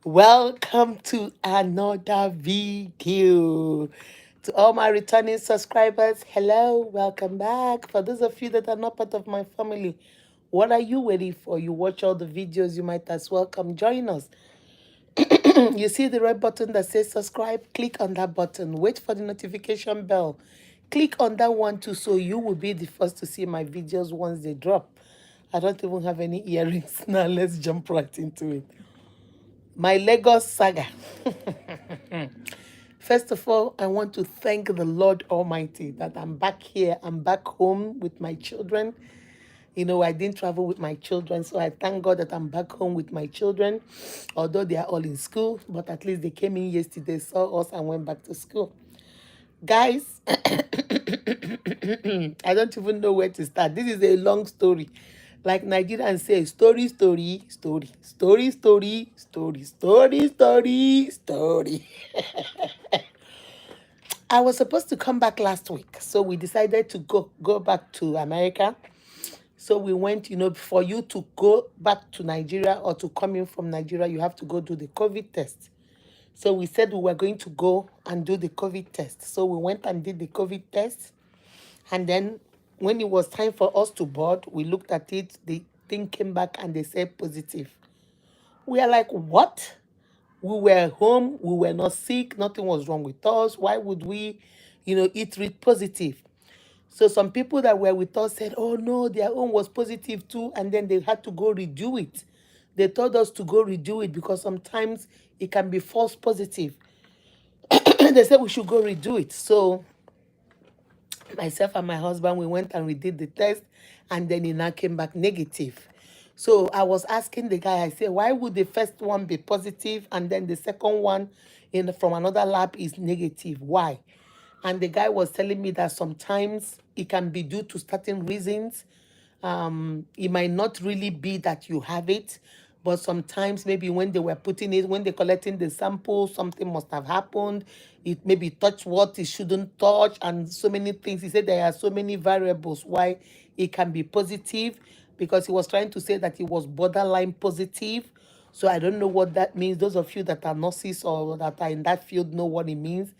Welcome to another video. To all my returning subscribers, hello, welcome back. For those of you that are not part of my family, what are you waiting for? You watch all the videos, you might as well come join us. You see the red button that says subscribe? Click on that button. Wait for the notification bell. Click on that one too, so you will be the first to see my videos once they drop. I don't even have any earrings now. Let's jump right into it. My Lagos Saga. First of all, I want to thank the Lord Almighty that I'm back here. I'm back home with my children. I didn't travel with my children, so I thank God that I'm back home with my children. Although they are all in school, but at least they came in yesterday, saw us, and went back to school. Guys, I don't even know where to start. This is a long story. Like Nigerians say, story, story, story, story, story, story, story, story, story. I was supposed to come back last week, so we decided to go back to America. So we went, for you to go back to Nigeria or to come in from Nigeria, you have to go do the COVID test. So we said we were going to go and do the COVID test. So we went and did the COVID test. And then when it was time for us to board, we looked at it, the thing came back and they said positive. We are like, what? We were home, we were not sick, nothing was wrong with us. Why would we, it read positive? So some people that were with us said, oh no, their own was positive too, and then they had to go redo it. They told us to go redo it because sometimes it can be false positive. They said we should go redo it. So myself and my husband, we went and we did the test, and then it now came back negative. So I was asking the guy, I said, why would the first one be positive and then the second one from another lab is negative? Why? And the guy was telling me that sometimes it can be due to certain reasons. It might not really be that you have it, but sometimes maybe when they were putting it, when they're collecting the sample, something must have happened. It maybe touch what it shouldn't touch, and so many things. He said there are so many variables why it can be positive, because he was trying to say that it was borderline positive. So I don't know what that means. Those of you that are nurses or that are in that field know what it means.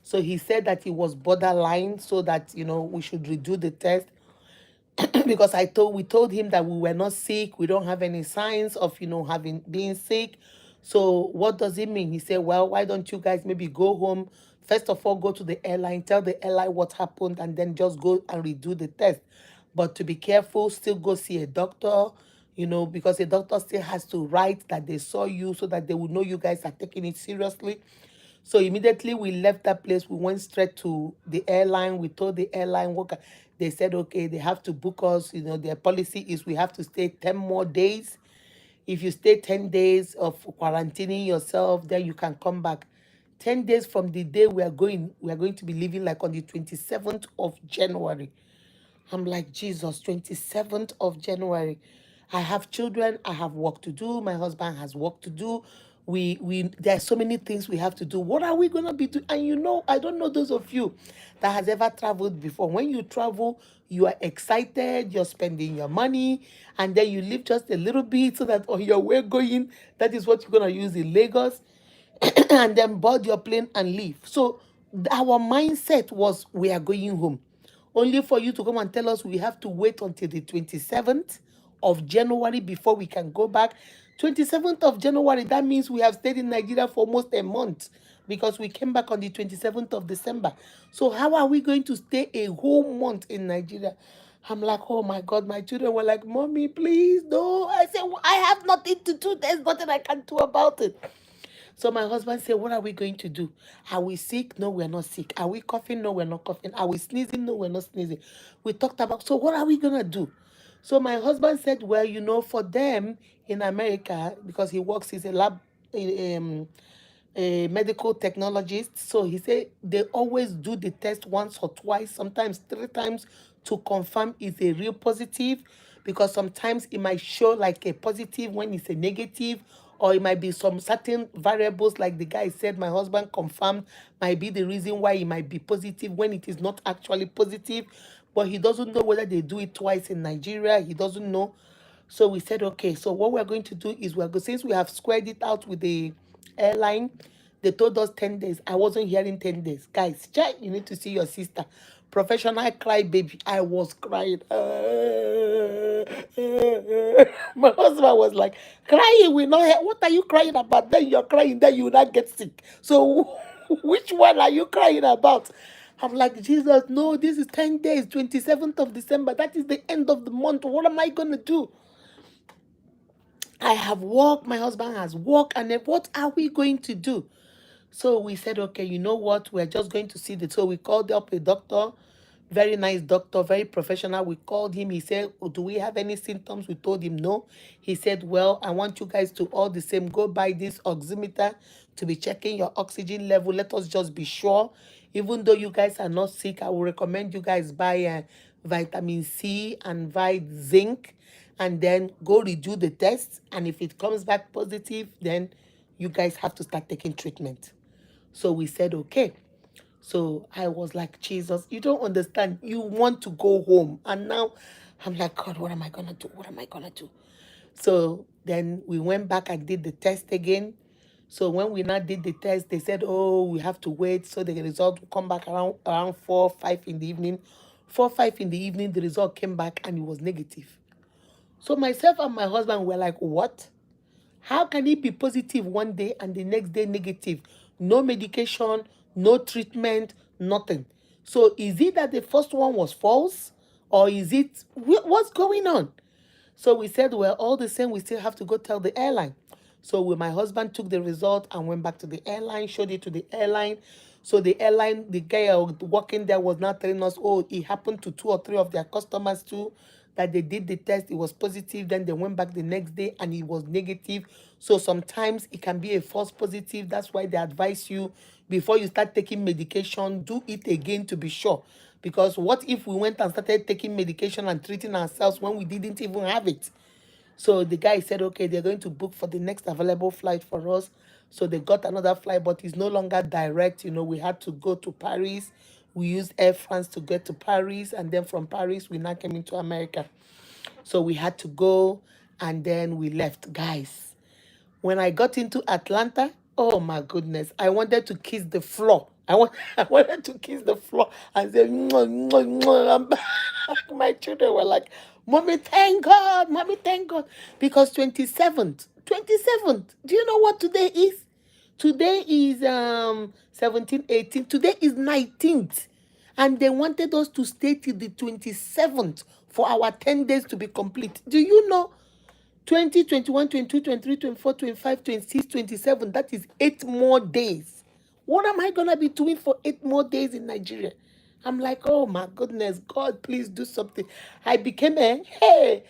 So he said that it was borderline, so that we should redo the test. Because we told him that we were not sick, we don't have any signs of having being sick. So what does it mean? He said, well, why don't you guys maybe go home, first of all go to the airline, tell the airline what happened, and then just go and redo the test. But to be careful, still go see a doctor, because a doctor still has to write that they saw you, so that they will know you guys are taking it seriously. So immediately we left that place, we went straight to the airline. We told the airline worker, they said, okay, they have to book us. Their policy is we have to stay 10 more days. If you stay 10 days of quarantining yourself, then you can come back. 10 days from the day we are going to be leaving, like on the 27th of January. I'm like, Jesus, 27th of January. I have children, I have work to do, my husband has work to do. There are so many things we have to do. What are we gonna be doing? And I don't know those of you that has ever traveled before. When you travel, you are excited, you're spending your money, and then you leave just a little bit so that on your way going, that is what you're gonna use in Lagos, and then board your plane and leave. So our mindset was we are going home. Only for you to come and tell us we have to wait until the 27th of January before we can go back. 27th of January, that means we have stayed in Nigeria for almost a month, because we came back on the 27th of December. So how are we going to stay a whole month in Nigeria? I'm like, oh my God, my children were like, Mommy, please, no. I said, well, I have nothing to do. There's nothing I can do about it. So my husband said, what are we going to do? Are we sick? No, we're not sick. Are we coughing? No, we're not coughing. Are we sneezing? No, we're not sneezing. We talked about, so what are we going to do? So my husband said, well, for them in America, because he works, he's a lab, a medical technologist. So he said they always do the test once or twice, sometimes 3 times, to confirm it's a real positive, because sometimes it might show like a positive when it's a negative, or it might be some certain variables, like the guy said, my husband confirmed, might be the reason why it might be positive when it is not actually positive. But he doesn't know whether they do it twice in Nigeria. He doesn't know. So we said, okay, so what we're going to do is since we have squared it out with the airline. They told us 10 days. I wasn't hearing 10 days. Guys, Chai, you need to see your sister. Professional cry baby. I was crying. My husband was like, crying, we know what are you crying about? Then you're crying, then you will not get sick. So which one are you crying about? I'm like, Jesus, no, this is 10 days, 27th of December. That is the end of the month. What am I going to do? I have work, my husband has work, and then what are we going to do? So we said, okay, you know what? We're just going to see the. So we called up a doctor, very nice doctor, very professional. We called him. He said, oh, do we have any symptoms? We told him no. He said, well, I want you guys to all the same go buy this oximeter to be checking your oxygen level. Let us just be sure. Even though you guys are not sick, I will recommend you guys buy vitamin C and buy zinc, and then go redo the test. And if it comes back positive, then you guys have to start taking treatment. So we said, okay. So I was like, Jesus, you don't understand. You want to go home. And now I'm like, God, what am I going to do? What am I going to do? So then we went back and did the test again. So when we now did the test, they said, oh, we have to wait. So the result will come back around 4, 5 in the evening. 4, 5 in the evening, the result came back and it was negative. So myself and my husband were like, what? How can it be positive one day and the next day negative? No medication, no treatment, nothing. So is it that the first one was false? Or is it, what's going on? So we said, well, all the same, we still have to go tell the airline. So my husband took the result and went back to the airline, showed it to the airline. So the airline, the guy working there was now telling us, oh, it happened to 2 or 3 of their customers too, that they did the test, it was positive, then they went back the next day and it was negative. So sometimes it can be a false positive. That's why they advise you, before you start taking medication, do it again to be sure. Because what if we went and started taking medication and treating ourselves when we didn't even have it? So the guy said, okay, they're going to book for the next available flight for us. So they got another flight, but it's no longer direct. You know, we had to go to Paris. We used Air France to get to Paris. And then from Paris, we now came into America. So we had to go and then we left. Guys, when I got into Atlanta, oh my goodness, I wanted to kiss the floor. I wanted to kiss the floor and say, "Mwah, mwah, mwah, I'm back." My children were like, Mommy, thank God, Mommy, thank God. Because 27th, do you know what today is? Today is 17, 18. Today is 19th. And they wanted us to stay till the 27th for our 10 days to be complete. Do you know 20, 21, 22, 23, 24, 25, 26, 27. That is 8 more days. What am I going to be doing for 8 more days in Nigeria? I'm like, oh my goodness, God, please do something. I became a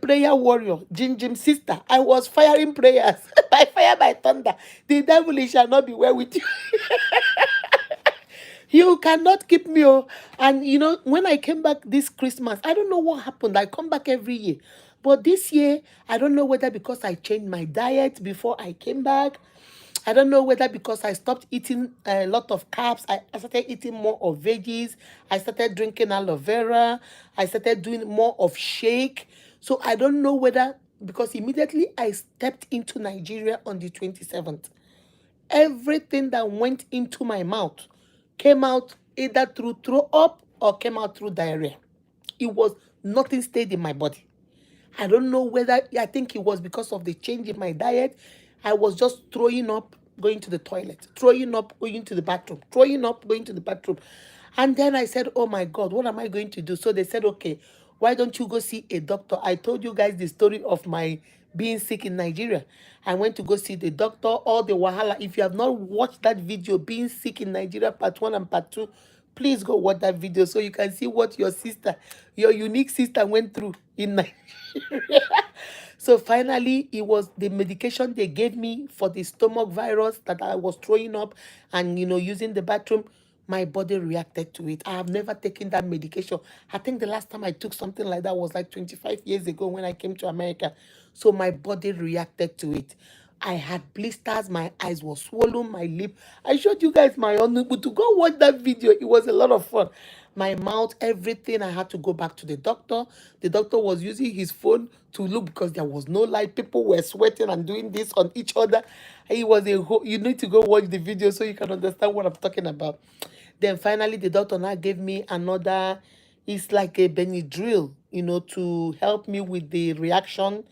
prayer warrior, Jim sister. I was firing prayers by fire, by thunder. The devil shall not be well with you. You cannot keep me. Oh. And you know, when I came back this Christmas, I don't know what happened. I come back every year. But this year, I don't know whether because I changed my diet before I came back. I don't know whether because I stopped eating a lot of carbs. I started eating more of veggies. I started drinking aloe vera. I started doing more of shake. So I don't know whether, because immediately I stepped into Nigeria on the 27th. Everything that went into my mouth came out either through throw up or came out through diarrhea. It was, nothing stayed in my body. I don't know whether, I think it was because of the change in my diet. I was just throwing up, going to the toilet, throwing up, going to the bathroom, throwing up, going to the bathroom. And then I said, oh my God, what am I going to do? So they said, okay, why don't you go see a doctor? I told you guys the story of my being sick in Nigeria. I went to go see the doctor, all the wahala. If you have not watched that video, being sick in Nigeria, part 1 and part 2, please go watch that video so you can see what your sister, your unique sister went through in Nigeria. So finally, it was the medication they gave me for the stomach virus that I was throwing up and, you know, using the bathroom. My body reacted to it. I have never taken that medication. I think the last time I took something like that was like 25 years ago when I came to America. So my body reacted to it. I had blisters, my eyes were swollen, my lip. I showed you guys my own, but to go watch that video, it was a lot of fun. My mouth, everything, I had to go back to the doctor. The doctor was using his phone to look because there was no light. People were sweating and doing this on each other. It was a whole, you need to go watch the video so you can understand what I'm talking about. Then finally, the doctor now gave me another, it's like a Benadryl, to help me with the reaction,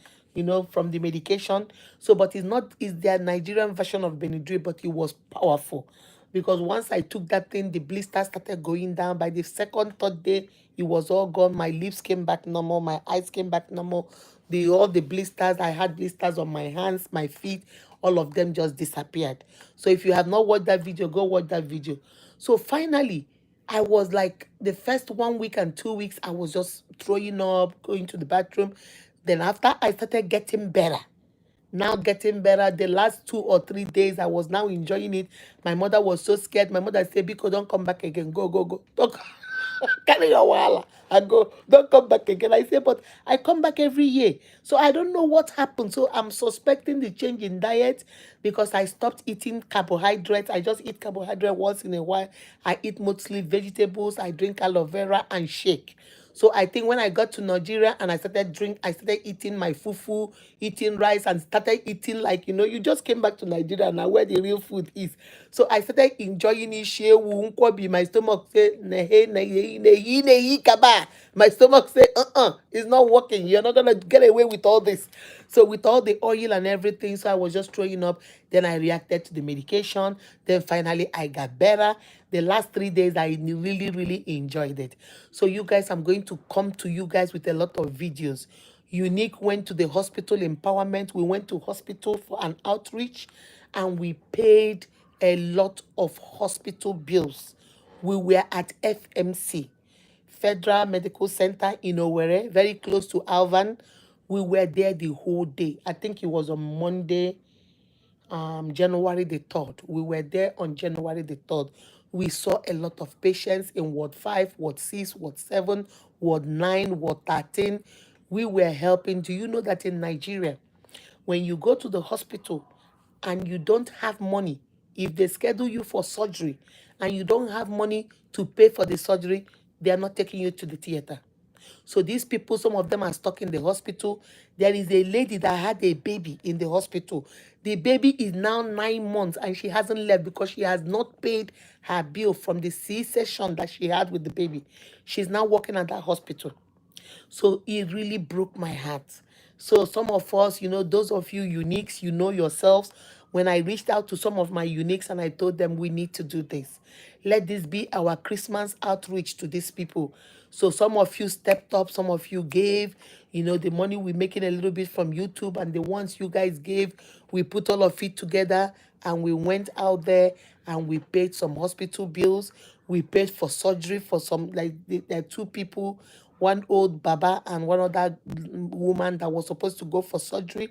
from the medication. So, but it's not, it's their Nigerian version of Benadryl, but it was powerful. Because once I took that thing, the blister started going down. By the second, third day, it was all gone. My lips came back normal, my eyes came back normal. All the blisters, I had blisters on my hands, my feet, all of them just disappeared. So if you have not watched that video, go watch that video. So finally, I was like the first 1 week and 2 weeks, I was just throwing up, going to the bathroom. Then after I started getting better, now getting better. The last 2 or 3 days, I was now enjoying it. My mother was so scared. My mother said, Biko, don't come back again. Go, go, go. Don't carry your wahala and go. Don't come back again. I say, but I come back every year. So I don't know what happened. So I'm suspecting the change in diet because I stopped eating carbohydrates. I just eat carbohydrate once in a while. I eat mostly vegetables. I drink aloe vera and shake. So I think when I got to Nigeria and I started eating my fufu, eating rice, and started eating like, you just came back to Nigeria now where the real food is. So I started enjoying it. Shewu, nkwobi. My stomach said, nehe, nehi, nehi, nehi, kaba. My stomach said, it's not working. You're not going to get away with all this. So with all the oil and everything, so I was just throwing up. Then I reacted to the medication. Then finally I got better. The last 3 days, I really, really enjoyed it. So you guys, I'm going to come to you guys with a lot of videos. Unique went to the hospital empowerment. We went to hospital for an outreach and we paid a lot of hospital bills. We were at FMC, Federal Medical Center in Owerri, very close to Alvan. We were there the whole day. I think it was on Monday, January the 3rd. We were there on January the 3rd. We saw a lot of patients in Ward 5, Ward 6, Ward 7, Ward 9, Ward 13. We were helping. Do you know that in Nigeria, when you go to the hospital and you don't have money, if they schedule you for surgery and you don't have money to pay for the surgery, they are not taking you to the theater. So these people, some of them are stuck in the hospital. There is a lady that had a baby in the hospital. The baby is now 9 months and she hasn't left because she has not paid her bill from the C-section that she had with the baby. She's now working at that hospital. So it really broke my heart. So some of us, those of you uniques, you know yourselves. When I reached out to some of my uniques and I told them we need to do this. Let this be our Christmas outreach to these people. So some of you stepped up, some of you gave, the money we're making a little bit from YouTube and the ones you guys gave, we put all of it together and we went out there and we paid some hospital bills. We paid for surgery for some, like there are two people, one old baba and one other woman that was supposed to go for surgery.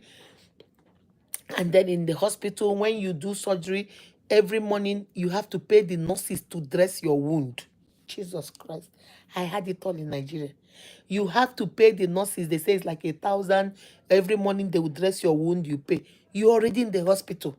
And then in the hospital, when you do surgery, every morning you have to pay the nurses to dress your wound. Jesus Christ. I had it all in Nigeria. You have to pay the nurses. They say it's like 1,000. Every morning they will dress your wound, you pay. You're already in the hospital.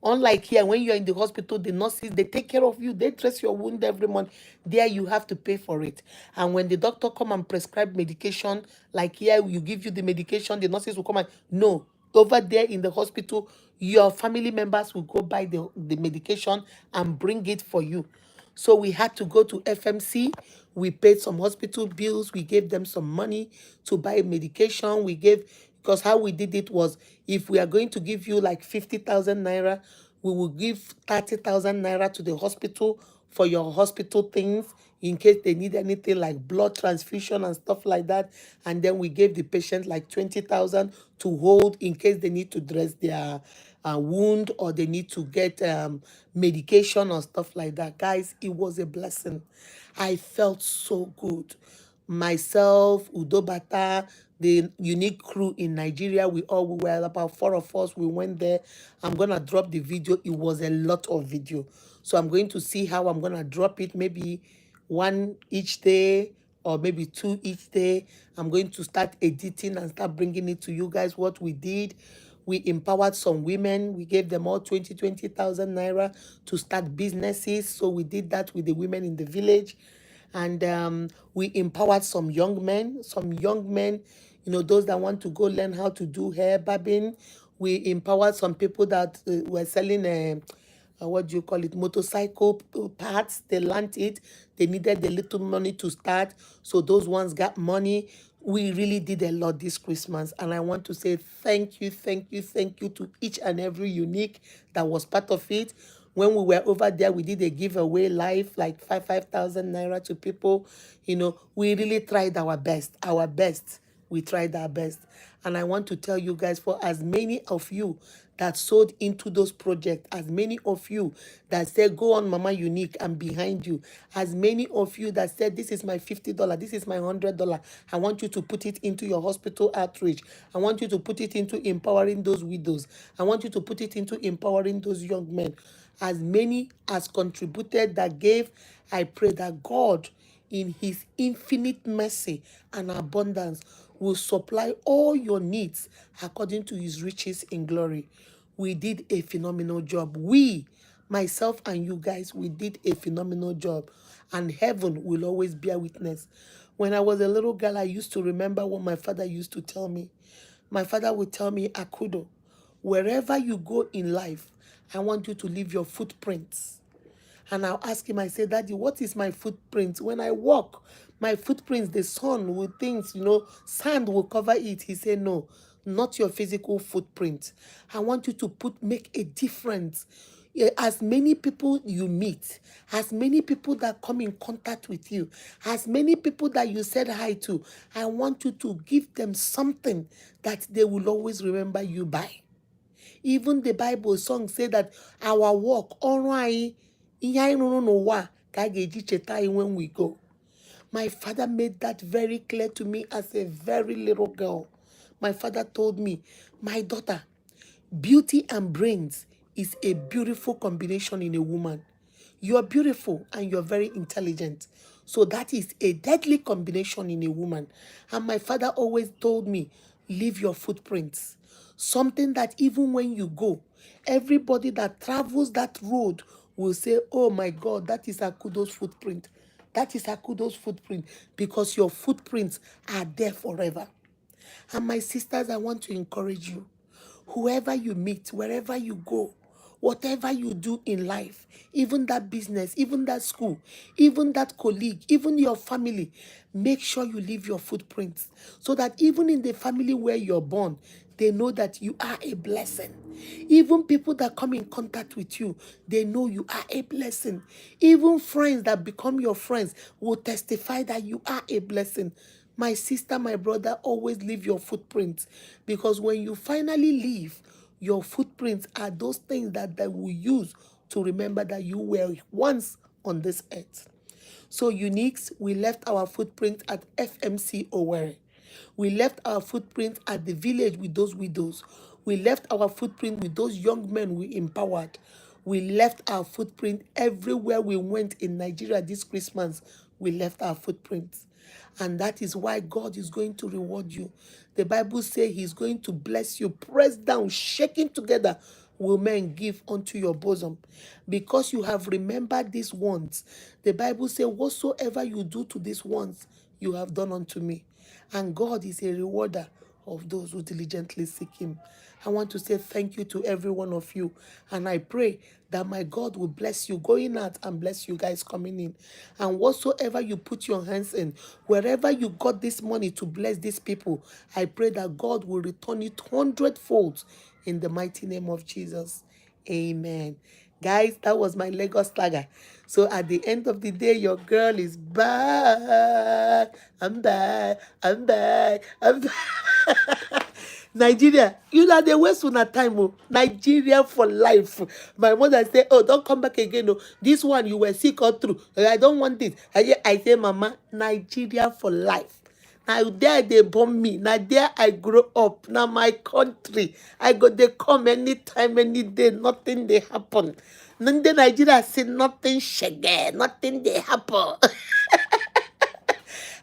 Unlike here, when you're in the hospital, the nurses, they take care of you. They dress your wound every month. There, you have to pay for it. And when the doctor come and prescribe medication, like here, you give you the medication, the nurses will come and, no. Over there in the hospital, your family members will go buy the medication and bring it for you. So we had to go to FMC. We paid some hospital bills. We gave them some money to buy medication. Because how we did it was, if we are going to give you like 50,000 naira, we will give 30,000 naira to the hospital for your hospital things in case they need anything like blood transfusion and stuff like that. And then we gave the patient like 20,000 to hold in case they need to dress their wound or they need to get medication or stuff like that. Guys, it was a blessing. I felt so good. Myself, Udobata, the unique crew in Nigeria, we were about 4 of us. We went there. I'm going to drop the video. It was a lot of video. So I'm going to see how I'm going to drop it. Maybe one each day or maybe 2 each day. I'm going to start editing and start bringing it to you guys what we did. We empowered some women. We gave them all 20,000 naira to start businesses. So we did that with the women in the village. And we empowered some young men, those that want to go learn how to do hair barbing. We empowered some people that were selling what do you call it, motorcycle parts. They learned it. They needed a little money to start, so those ones got money. We really did a lot this Christmas, and I want to say thank you, thank you, thank you to each and every unique that was part of it. When we were over there, we did a giveaway live, like 5,000 naira to people. We really tried our best, our best. We tried our best. And I want to tell you guys, for as many of you that sold into those projects, as many of you that said, go on, Mama Unique, I'm behind you, as many of you that said, this is my $50, this is my $100, I want you to put it into your hospital outreach. I want you to put it into empowering those widows. I want you to put it into empowering those young men. As many as contributed that gave, I pray that God, in his infinite mercy and abundance, will supply all your needs according to his riches in glory. We did a phenomenal job. We, myself and you guys, we did a phenomenal job. And heaven will always bear witness. When I was a little girl, I used to remember what my father used to tell me. My father would tell me, Akudo, wherever you go in life, I want you to leave your footprints. And I'll ask him, I say, Daddy, what is my footprint? When I walk, my footprints, the sun will things, sand will cover it. He said, no, not your physical footprint. I want you to make a difference. As many people you meet, as many people that come in contact with you, as many people that you said hi to, I want you to give them something that they will always remember you by. Even the Bible song say that our walk, when we go. My father made that very clear to me as a very little girl. My father told me, my daughter, beauty and brains is a beautiful combination in a woman. You're beautiful and you're very intelligent. So that is a deadly combination in a woman. And my father always told me, leave your footprints. Something that even when you go, everybody that travels that road will say, oh my God, that is Akudo's footprint. That is Akudo's footprint, because your footprints are there forever. And my sisters, I want to encourage you. Whoever you meet, wherever you go, whatever you do in life, even that business, even that school, even that colleague, even your family, make sure you leave your footprints so that even in the family where you're born, they know that you are a blessing. Even people that come in contact with you, they know you are a blessing. Even friends that become your friends will testify that you are a blessing. My sister, my brother, always leave your footprints, because when you finally leave, your footprints are those things that they will use to remember that you were once on this earth. So Uniques, we left our footprint at FMC Owerri. We left our footprint at the village with those widows. We left our footprint with those young men we empowered. We left our footprint everywhere we went in Nigeria this Christmas. We left our footprints. And that is why God is going to reward you. The Bible says he's going to bless you, pressed down, shaking together, will men give unto your bosom. Because you have remembered these ones. The Bible says, whatsoever you do to these ones, you have done unto me. And God is a rewarder of those who diligently seek him. I want to say thank you to every one of you. And I pray that my God will bless you going out and bless you guys coming in. And whatsoever you put your hands in, wherever you got this money to bless these people, I pray that God will return it 100-fold in the mighty name of Jesus. Amen. Guys, that was my Lagos Saga. So at the end of the day, your girl is back. I'm back. I'm back. I'm back. Nigeria, you know they waste on a time. Oh. Nigeria for life. My mother say, oh, don't come back again. Oh. This one you were sick or through. I don't want this. I say, Mama, Nigeria for life. Now there they bomb me. Now there I grow up. Now my country. I go they come anytime, any day. Nothing they happen. Then the Nigeria say nothing shaggy. Nothing they happen.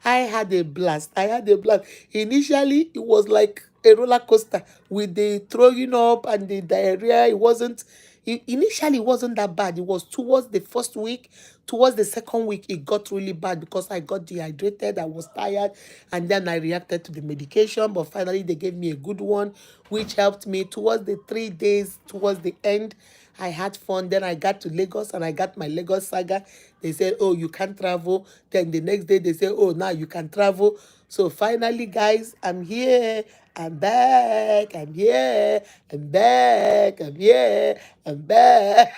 I had a blast. I had a blast. Initially, it was like a roller coaster with the throwing up and the diarrhea. It wasn't, initially it wasn't that bad. It was towards the first week, towards the second week, it got really bad because I got dehydrated, I was tired, and then I reacted to the medication. But finally, they gave me a good one, which helped me towards the 3 days, towards the end. I had fun. Then I got to Lagos and I got my Lagos Saga. They said, "Oh, you can't travel." Then the next day they said, "Oh, now you can travel." So finally, guys, I'm here. I'm back. I'm here. I'm back. I'm here. I'm back.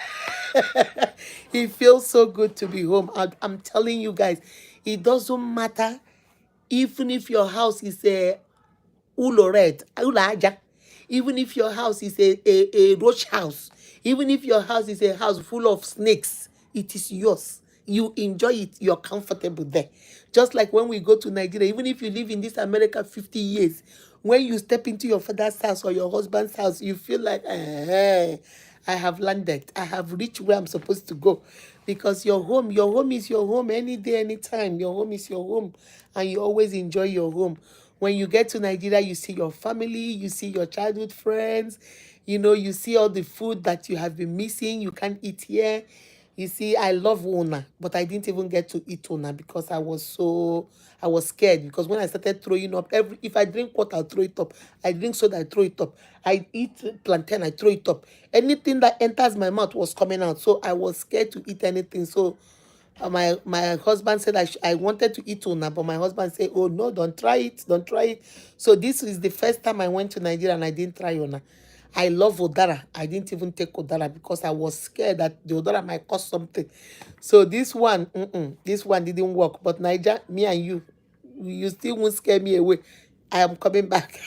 It feels so good to be home. I'm telling you guys, it doesn't matter even if your house is a ulo red, ulo aja. Even if your house is a roach house, even if your house is a house full of snakes, it is yours. You enjoy it, you're comfortable there. Just like when we go to Nigeria, even if you live in this America 50 years, when you step into your father's house or your husband's house, you feel like, I have landed. I have reached where I'm supposed to go. Because your home is your home any day, anytime. Your home is your home. And you always enjoy your home. When you get to Nigeria, you see your family, you see your childhood friends, you see all the food that you have been missing, you can't eat here. You see, I love Ona, but I didn't even get to eat Ona because I was scared because when I started throwing up, if I drink water, I'll throw it up. I drink soda, I throw it up. I eat plantain, I throw it up. Anything that enters my mouth was coming out. So I was scared to eat anything. So my husband said I wanted to eat tuna, but my husband said, "Oh no, don't try it, don't try it." So this is the first time I went to Nigeria and I didn't try tuna. I love Odara. I didn't even take Odara because I was scared that the Odara might cause something. So this one didn't work. But Niger, me and you still won't scare me away. I am coming back.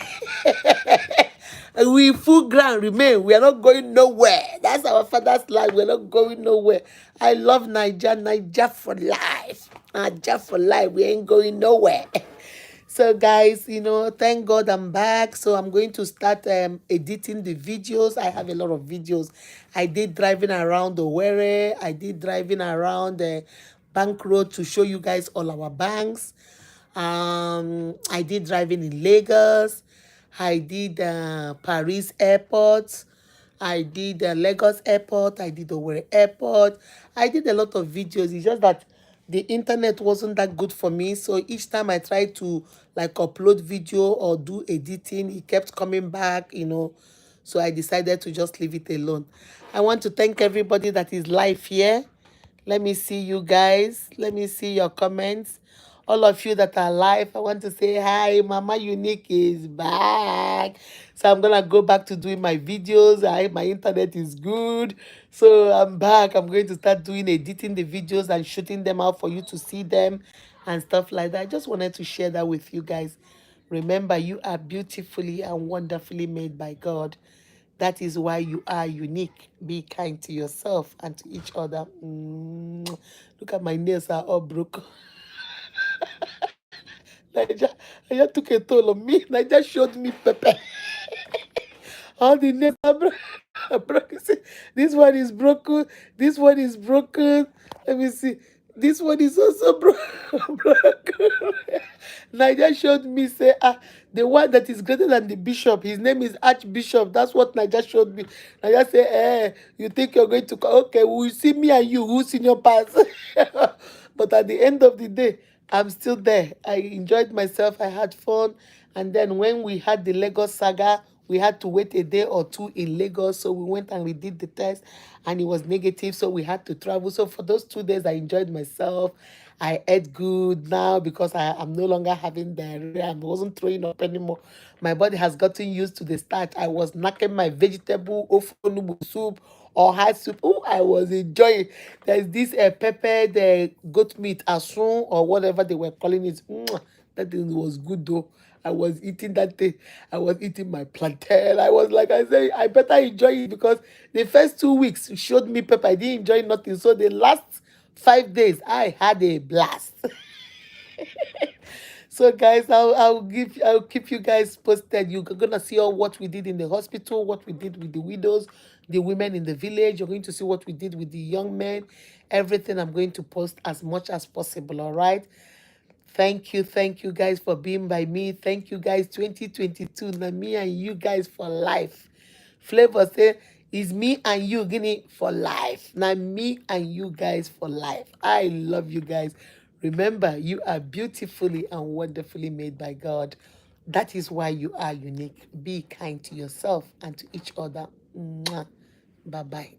We full ground remain. We are not going nowhere. That's our father's life. We're not going nowhere. I love Niger. Niger for life. Niger for life. We ain't going nowhere. So guys, thank God I'm back. So I'm going to start editing the videos. I have a lot of videos. I did driving around Owerri. I did driving around the Bank Road to show you guys all our banks. I did driving in Lagos. I did Paris Airport. I did Lagos Airport. I did Owerri Airport. I did a lot of videos. It's just that the internet wasn't that good for me. So each time I tried to like upload video or do editing, it kept coming back. So I decided to just leave it alone. I want to thank everybody that is live here. Let me see you guys. Let me see your comments. All of you that are live, I want to say hi. Mama Unique is back. So I'm going to go back to doing my videos. My internet is good. So I'm back. I'm going to start editing the videos and shooting them out for you to see them and stuff like that. I just wanted to share that with you guys. Remember, you are beautifully and wonderfully made by God. That is why you are unique. Be kind to yourself and to each other. Look at my nails are all broken. Niger, Niger took a toll on me. Niger showed me pepper. All the nails are broken. See, this one is broken. This one is broken. Let me see. This one is also broken. Niger showed me, say, the one that is greater than the bishop, his name is Archbishop. That's what Niger showed me. Niger say, you think you're going to, okay, we'll see me and you, who's in your past. But at the end of the day, I'm still there. I enjoyed myself. I had fun. And then when we had the Lagos Saga, we had to wait a day or two in Lagos. So we went and we did the test and it was negative. So we had to travel. So for those 2 days, I enjoyed myself. I ate good now because I'm no longer having diarrhea. I wasn't throwing up anymore. My body has gotten used to the start. I was knacking my vegetable, ofonubu soup, or hot soup. Oh, I was enjoying. There's this peppered goat meat, asun, or whatever they were calling it. That thing was good though. I was eating that thing. I was eating my plantain. I was like, I say, I better enjoy it because the first 2 weeks showed me pepper. I didn't enjoy nothing. So the last 5 days, I had a blast. So guys, I'll keep you guys posted. You're gonna see all what we did in the hospital, what we did with the widows, the women in the village. You're going to see what we did with the young men. Everything I'm going to post as much as possible. All right. Thank you guys for being by me. Thank you guys. 2022, na me and you guys for life. Flavor say, is me and you, Guinea, for life. Now me and you guys for life. I love you guys. Remember, you are beautifully and wonderfully made by God. That is why you are unique. Be kind to yourself and to each other. Bye bye.